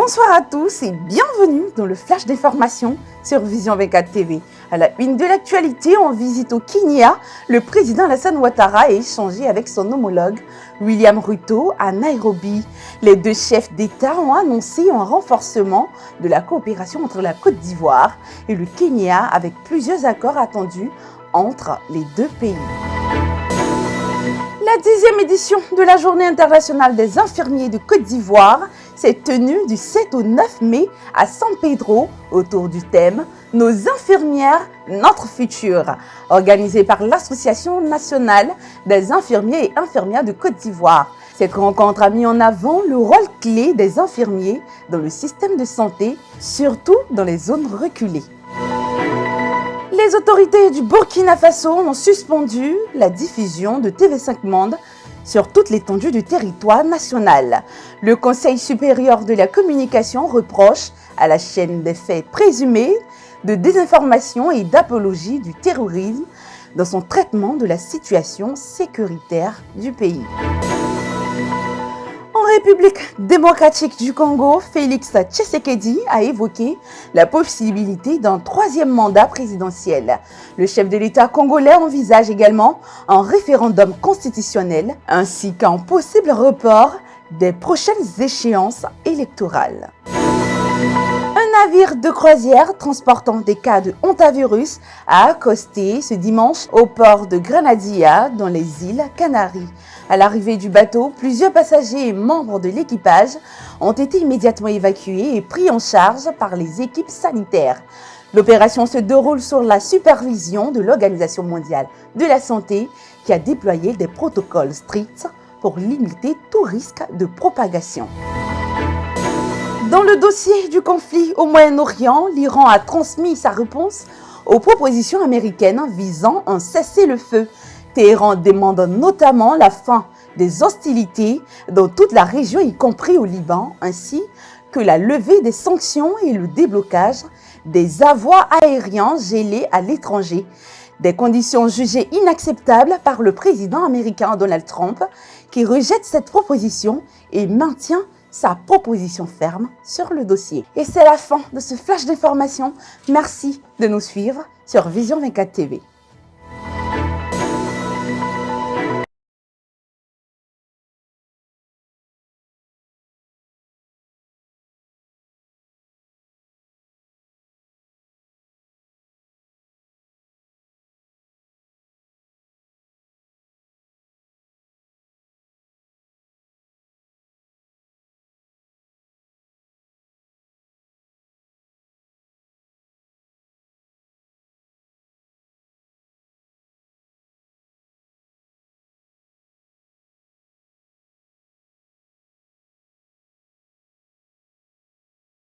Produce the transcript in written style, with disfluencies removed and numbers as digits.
Bonsoir à tous et bienvenue dans le flash d'information sur Vision 24 TV. À la une de l'actualité, en visite au Kenya, le président Alassane Ouattara a échangé avec son homologue William Ruto à Nairobi. Les deux chefs d'État ont annoncé un renforcement de la coopération entre la Côte d'Ivoire et le Kenya avec plusieurs accords attendus entre les deux pays. La 10e édition de la Journée internationale des infirmiers de Côte d'Ivoire s'est tenue du 7 au 9 mai à San Pedro autour du thème « Nos infirmières, notre futur » organisée par l'Association nationale des infirmiers et infirmières de Côte d'Ivoire. Cette rencontre a mis en avant le rôle clé des infirmiers dans le système de santé, surtout dans les zones reculées. Les autorités du Burkina Faso ont suspendu la diffusion de TV5 Monde sur toute l'étendue du territoire national. Le Conseil supérieur de la communication reproche à la chaîne des faits présumés de désinformation et d'apologie du terrorisme dans son traitement de la situation sécuritaire du pays. En République démocratique du Congo, Félix Tshisekedi a évoqué la possibilité d'un troisième mandat présidentiel. Le chef de l'État congolais envisage également un référendum constitutionnel ainsi qu'un possible report des prochaines échéances électorales. Un navire de croisière transportant des cas de hantavirus a accosté ce dimanche au port de Granadia dans les îles Canaries. À l'arrivée du bateau, plusieurs passagers et membres de l'équipage ont été immédiatement évacués et pris en charge par les équipes sanitaires. L'opération se déroule sous la supervision de l'Organisation mondiale de la santé qui a déployé des protocoles stricts pour limiter tout risque de propagation. Dans le dossier du conflit au Moyen-Orient, l'Iran a transmis sa réponse aux propositions américaines visant un cessez-le-feu. Téhéran demande notamment la fin des hostilités dans toute la région, y compris au Liban, ainsi que la levée des sanctions et le déblocage des avoirs aériens gelés à l'étranger. Des conditions jugées inacceptables par le président américain Donald Trump, qui rejette cette proposition et maintient sa proposition ferme sur le dossier. Et c'est la fin de ce flash d'information. Merci de nous suivre sur Vision 24 TV.